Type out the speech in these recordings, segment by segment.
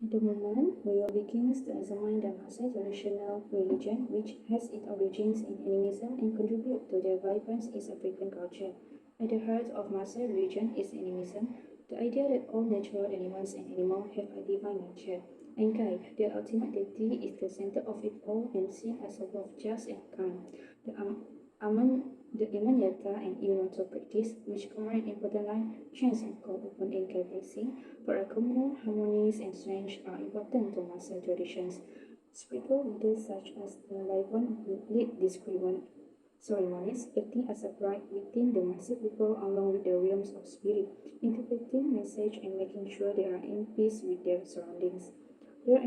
At the moment, we will begin to examine the Maasai traditional religion, which has its origins in animism and contributes to the vibrant East African culture. At the heart of Maasai religion is animism, the idea that all natural animals and animals have a divine nature. Enkai, the ultimate deity, is the center of it all and seen as both just and kind. The the Imanyata and Iwanto practice, which commemorate important life chants and call upon Enkai blessing for a communal harmonies and strength are important to Maasai traditions. Spiritual leaders such as the Laivon lead these ceremonies, acting as a guide within the Maasai people along with the realms of spirit, interpreting message and making sure they are in peace with their surroundings. Their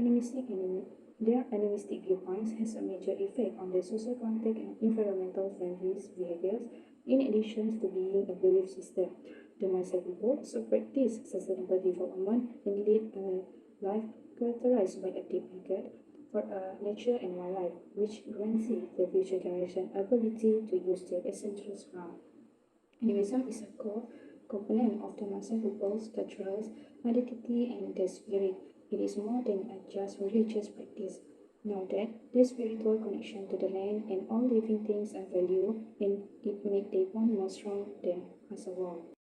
their animistic viewpoints has a major effect on the social context and environmental friendly behaviors, in addition to being a belief system. The Maasai people also practice sustainable development and lead a life characterized by a deep regard for nature and wildlife, which guarantees the future generation ability to use their essential ground. Animism is a core component of the Maasai people's cultural identity and their spirit. It is more than a just religious practice. Know that the spiritual connection to the land and all living things are valued, and it makes the bond more strong than as a wall.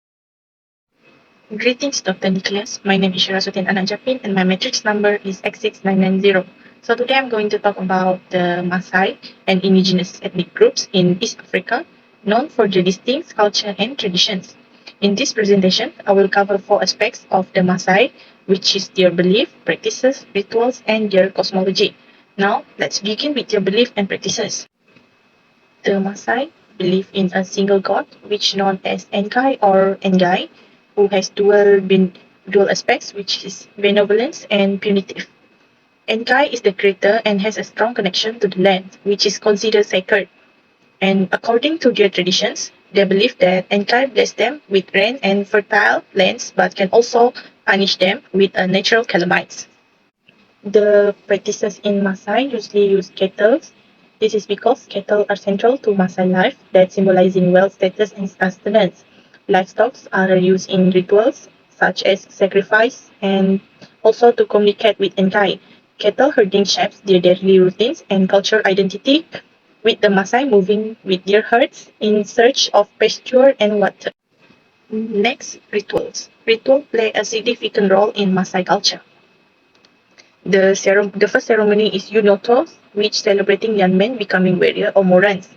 Greetings, Dr. Nicholas. My name is Shirasuddin Anajapin and my matrix number is X6990. So today I'm going to talk about the Maasai and indigenous ethnic groups in East Africa, known for their distinct culture and traditions. In this presentation, I will cover four aspects of the Maasai, which is their belief, practices, rituals, and their cosmology. Now, let's begin with their belief and practices. The Maasai believe in a single god, which known as Enkai or Engai, who has dual aspects, which is benevolence and punitive. Enkai is the creator and has a strong connection to the land, which is considered sacred. And according to their traditions, they believe that Enkai bless them with rain and fertile lands, but can also punish them with natural calamities. The practices in Maasai usually use cattle. This is because cattle are central to Maasai life, that symbolizing wealth status and sustenance. Livestock are used in rituals such as sacrifice and also to communicate with Enkai. Cattle herding shapes their daily routines and cultural identity, with the Maasai moving with their herds in search of pasture and water. Next, rituals. Rituals play a significant role in Maasai culture. The first ceremony is Unoto, which celebrating young men becoming warrior or Morans.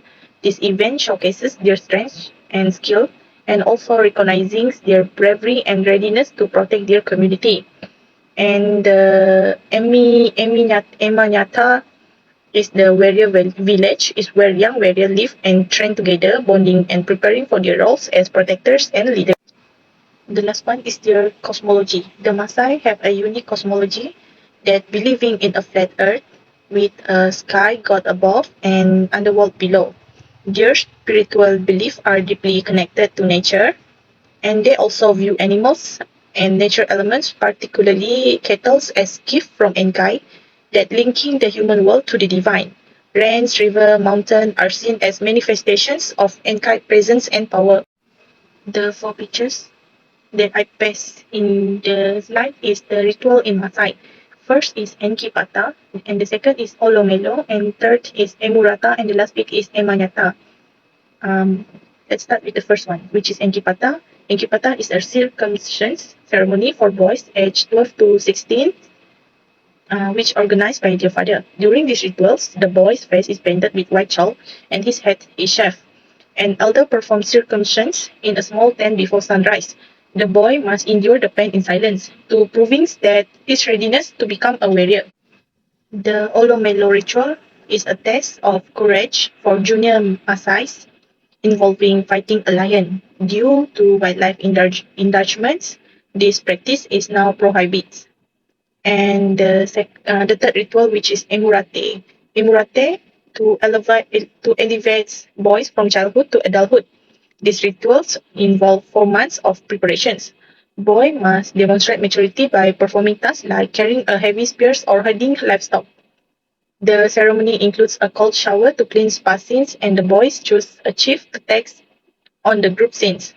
This event showcases their strength and skill and also recognizing their bravery and readiness to protect their community. And the Emanyata is the village, is where young warriors live and train together, bonding and preparing for their roles as protectors and leaders. The last one is their cosmology. The Maasai have a unique cosmology that believing in a flat earth with a sky god above and underworld below. Their spiritual beliefs are deeply connected to nature, and they also view animals and nature elements, particularly cattle, as gifts from Enkai that linking the human world to the divine. Rains, river, mountain are seen as manifestations of Enkai presence and power. The four pictures that I paste in the slide is the ritual in Maasai. First is Enkipata, and the second is Olomelo, and third is Emurata, and the last bit is Emanyata. Let's start with the first one, which is Enkipata. Enkipata is a circumcision ceremony for boys aged 12 to 16, which organized by their father. During these rituals, the boy's face is painted with white chalk and his head is shaved. An elder performs circumcision in a small tent before sunrise. The boy must endure the pain in silence, to proving that his readiness to become a warrior. The Olomelo ritual is a test of courage for junior Maasais involving fighting a lion. Due to wildlife endangerment, this practice is now prohibited. And the third ritual, which is Emurate. Emurate to elevate boys from childhood to adulthood. These rituals involve 4 months of preparations. Boy must demonstrate maturity by performing tasks like carrying a heavy spears or herding livestock. The ceremony includes a cold shower to cleanse past sins, and the boys choose a chief to take on the group sins.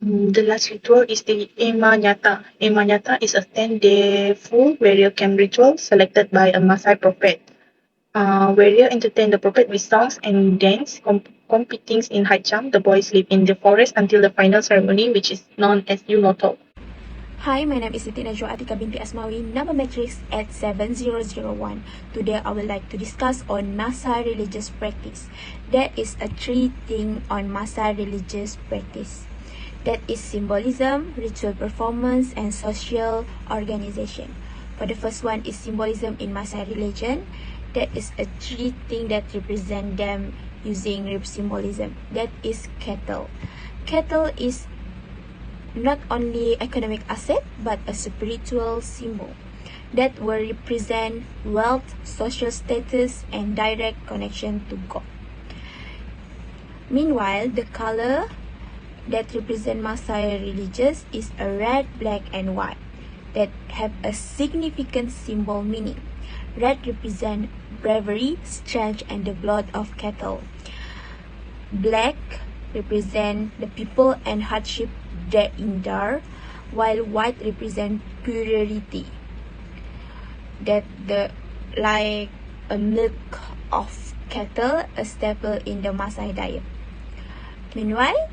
The last ritual is the Ema Nyata. Ema Nyata is a 10-day full warrior camp ritual selected by a Maasai prophet. Warrior entertain the prophet with songs and dance, competing in high jump. The boys live in the forest until the final ceremony, which is known as Yunoto. Hi, my name is Siti Najwa Atika binti Asmawi, number matrix at 7001. Today I would like to discuss on Maasai religious practice. There is a three thing on Maasai religious practice. That is symbolism, ritual performance, and social organization. For the first one is symbolism in Maasai religion. That is a three thing that represent them using symbolism. That is cattle. Cattle is not only economic asset but a spiritual symbol that will represent wealth, social status, and direct connection to God. Meanwhile, the color that represent Maasai religious is a red, black, and white that have a significant symbol meaning. Red represent bravery, strength, and the blood of cattle. Black represent the people and hardship that endure, while white represent purity. That the like a milk of cattle, a staple in the Maasai diet. Meanwhile,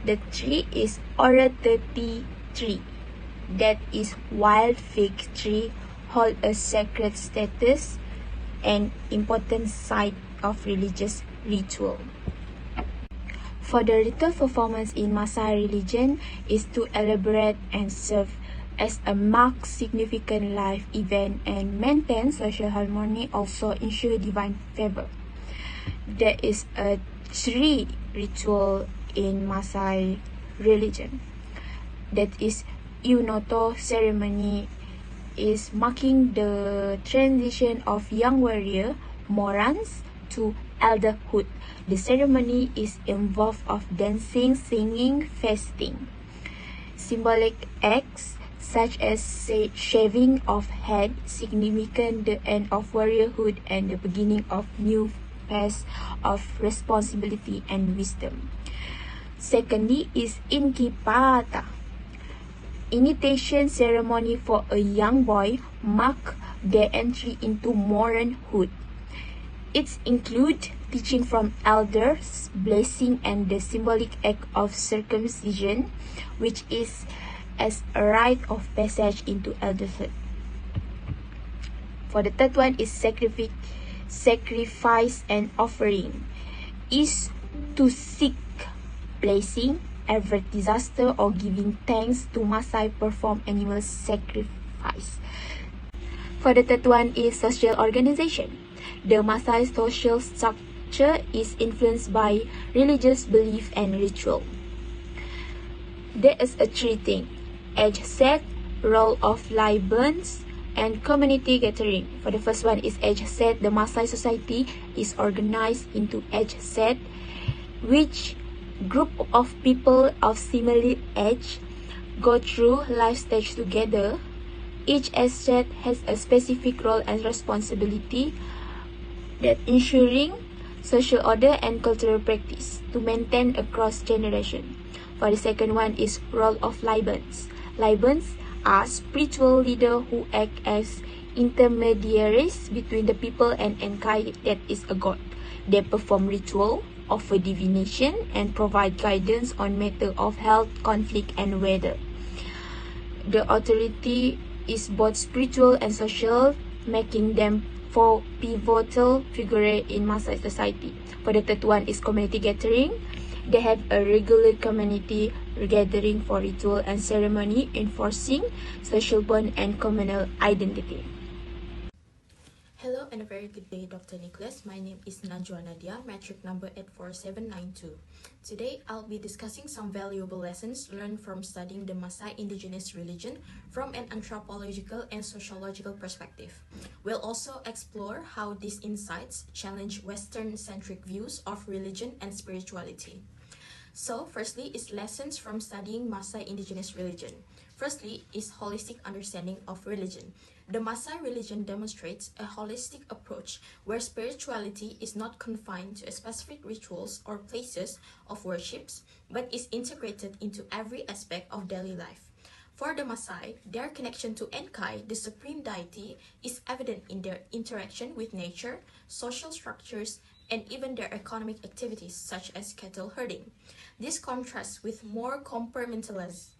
the tree is Oratati tree. That is wild fig tree, hold a sacred status and important site of religious ritual. For the ritual performance in Maasai religion is to elaborate and serve as a marked significant life event and maintain social harmony, also ensure divine favor. There is a three ritual in Maasai religion. That is Unoto ceremony is marking the transition of young warrior Morans to elderhood. The ceremony is involved of dancing, singing, fasting. Symbolic acts such as shaving of head, significant the end of warriorhood and the beginning of new phase of responsibility and wisdom. Secondly is Inkipata. Initiation ceremony for a young boy mark their entry into moronhood. It includes teaching from elders, blessing, and the symbolic act of circumcision, which is as a rite of passage into elderhood. For the third one is sacrifice and offering. Is to seek blessing, avert disaster, or giving thanks to Maasai perform animal sacrifice. For the third one is social organization. The Maasai social structure is influenced by religious belief and ritual. There is a three thing: age set, role of libations, and community gathering. For the first one is age set. The Maasai society is organized into age set, which group of people of similar age go through life stage together. Each age set has a specific role and responsibility that ensuring social order and cultural practice to maintain across generation. For the second one is role of libans. Libans are spiritual leaders who act as intermediaries between the people and Enkai, that is a god. They perform ritual, offer divination, and provide guidance on matter of health, conflict, and weather. The authority is both spiritual and social, making them for pivotal figure in Maasai society. For the third one is community gathering. They have a regular community gathering for ritual and ceremony, enforcing social bond and communal identity. Hello and a very good day, Dr. Nicholas. My name is Najwa Nadia, metric number 84792. Today, I'll be discussing some valuable lessons learned from studying the Maasai indigenous religion from an anthropological and sociological perspective. We'll also explore how these insights challenge Western-centric views of religion and spirituality. So, firstly is lessons from studying Maasai indigenous religion. Firstly is holistic understanding of religion. The Maasai religion demonstrates a holistic approach where spirituality is not confined to specific rituals or places of worships, but is integrated into every aspect of daily life. For the Maasai, their connection to Enkai, the supreme deity, is evident in their interaction with nature, social structures, and even their economic activities such as cattle herding. This contrasts with more compartmentalized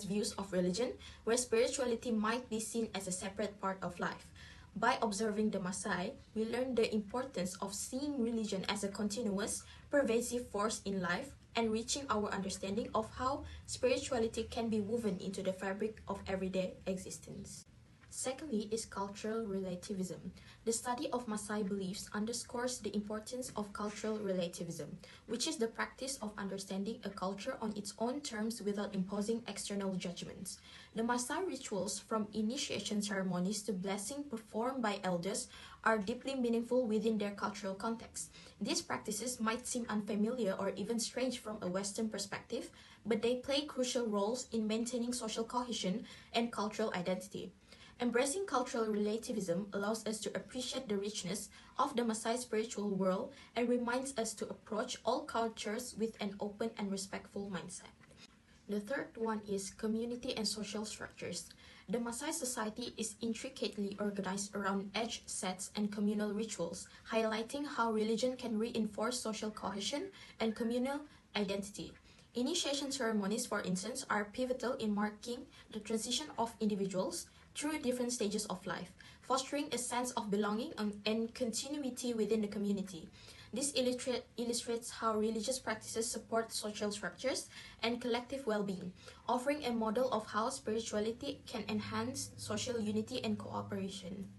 views of religion, where spirituality might be seen as a separate part of life. By observing the Maasai, we learn the importance of seeing religion as a continuous, pervasive force in life, enriching our understanding of how spirituality can be woven into the fabric of everyday existence. Secondly is cultural relativism. The study of Maasai beliefs underscores the importance of cultural relativism, which is the practice of understanding a culture on its own terms without imposing external judgments. The Maasai rituals, from initiation ceremonies to blessing performed by elders, are deeply meaningful within their cultural context. These practices might seem unfamiliar or even strange from a Western perspective, but they play crucial roles in maintaining social cohesion and cultural identity. Embracing cultural relativism allows us to appreciate the richness of the Maasai spiritual world and reminds us to approach all cultures with an open and respectful mindset. The third one is community and social structures. The Maasai society is intricately organized around age sets and communal rituals, highlighting how religion can reinforce social cohesion and communal identity. Initiation ceremonies, for instance, are pivotal in marking the transition of individuals through different stages of life, fostering a sense of belonging and continuity within the community. This illustrates how religious practices support social structures and collective well-being, offering a model of how spirituality can enhance social unity and cooperation.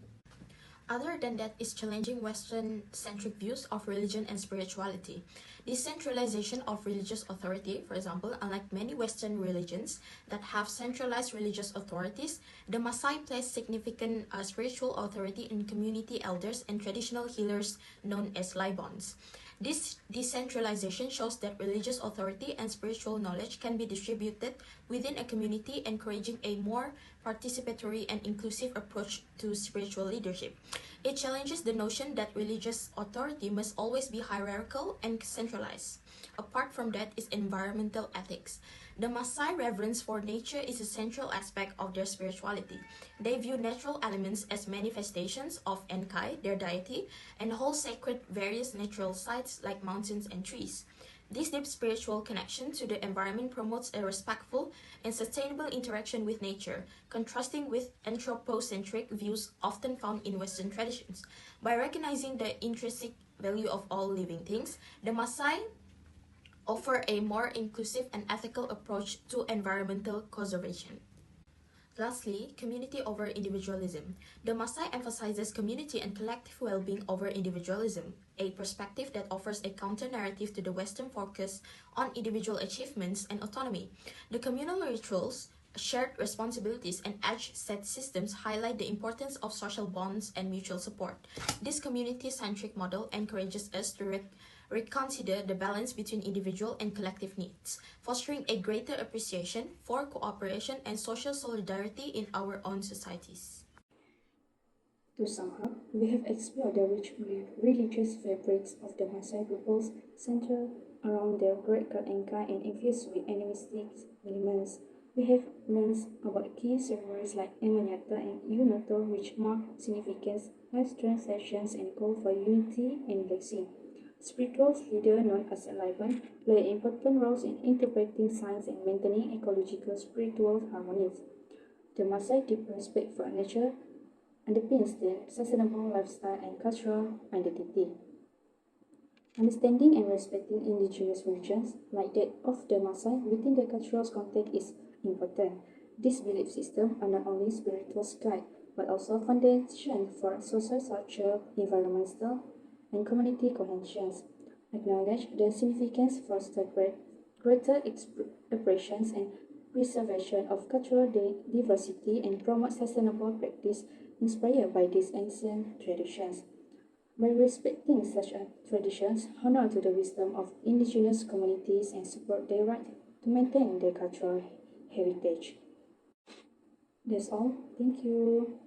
Other than that is challenging Western-centric views of religion and spirituality. Decentralization of religious authority, for example, unlike many Western religions that have centralized religious authorities, the Maasai place significant spiritual authority in community elders and traditional healers known as Laibons. This decentralization shows that religious authority and spiritual knowledge can be distributed within a community, encouraging a more participatory and inclusive approach to spiritual leadership. It challenges the notion that religious authority must always be hierarchical and centralized. Apart from that is environmental ethics. The Maasai reverence for nature is a central aspect of their spirituality. They view natural elements as manifestations of Enkai, their deity, and hold sacred various natural sites like mountains and trees. This deep spiritual connection to the environment promotes a respectful and sustainable interaction with nature, contrasting with anthropocentric views often found in Western traditions. By recognizing the intrinsic value of all living things, the Maasai offer a more inclusive and ethical approach to environmental conservation. Lastly, community over individualism. The Maasai emphasizes community and collective well-being over individualism, a perspective that offers a counter-narrative to the Western focus on individual achievements and autonomy. The communal rituals, shared responsibilities, and age-set systems highlight the importance of social bonds and mutual support. This community-centric model encourages us to reconsider the balance between individual and collective needs, fostering a greater appreciation for cooperation and social solidarity in our own societies. To sum up, we have explored the rich religious fabrics of the Maasai peoples centered around their great god Enkai and infused with animistic elements. We have learned about key ceremonies like Emanyata and Unoto, which mark significance, life transactions, and call for unity and blessing. Spiritual leaders known as Laibon play important roles in interpreting signs and maintaining ecological spiritual harmonies. The Maasai deep respect for nature underpins their sustainable lifestyle and cultural identity. Understanding and respecting indigenous religions, like that of the Maasai, within the cultural context is important. These belief systems are not only spiritual guide, but also foundation for social structure, environmental, and community cohesion. Acknowledge the significance for greater expressions and preservation of cultural diversity and promote sustainable practice inspired by these ancient traditions. By respecting such traditions, honor to the wisdom of indigenous communities and support their right to maintain their cultural heritage. That's all. Thank you.